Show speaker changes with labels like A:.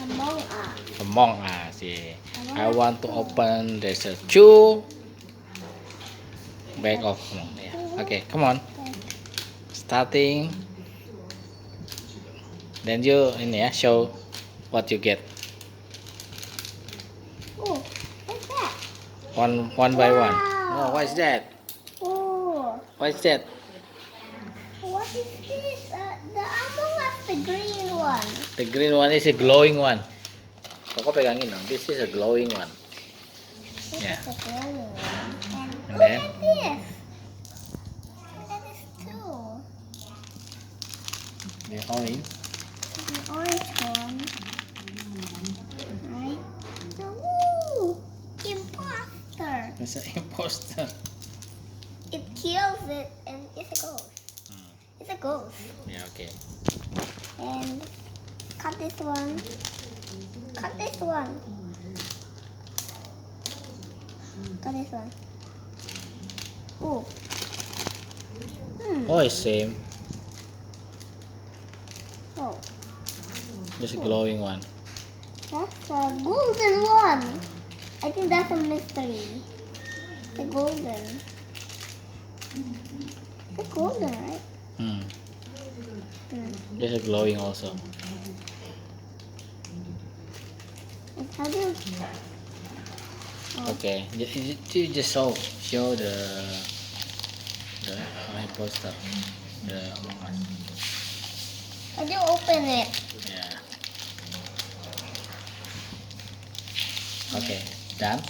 A: Among Us.
B: Among Us. Yeah. I want to open. There's a two bag of. Yeah. Okay, come on. Starting. Then you ini ya show what you get.
A: Oh, what's that?
B: One by one.
A: Wow.
B: Oh, what is that?
A: Oh,
B: What is that?
A: what is this? The Among Us, the green one.
B: The green one is a glowing one. Koko pegangin dong. This is a glowing one.
A: This
B: Yeah.
A: is the green one. And
B: And
A: look
B: then?
A: at this. Look at this too.
B: The orange.
A: The orange one. Right? So, woo! Imposter.
B: It's an imposter.
A: It kills it and it's a ghost. It's a ghost.
B: Yeah, okay.
A: And cut this one. Cut this one. Cut this one. Oh.
B: Oh, it's same.
A: Oh.
B: Just a glowing one.
A: That's a golden one. I think that's a mystery. The golden. The golden, right?
B: Hmm.
A: Hmm.
B: Just a glowing also.
A: And how do you...
B: Okay. You just show the imposter. The Among Us.
A: How do you open it?
B: Yeah. Okay. Done.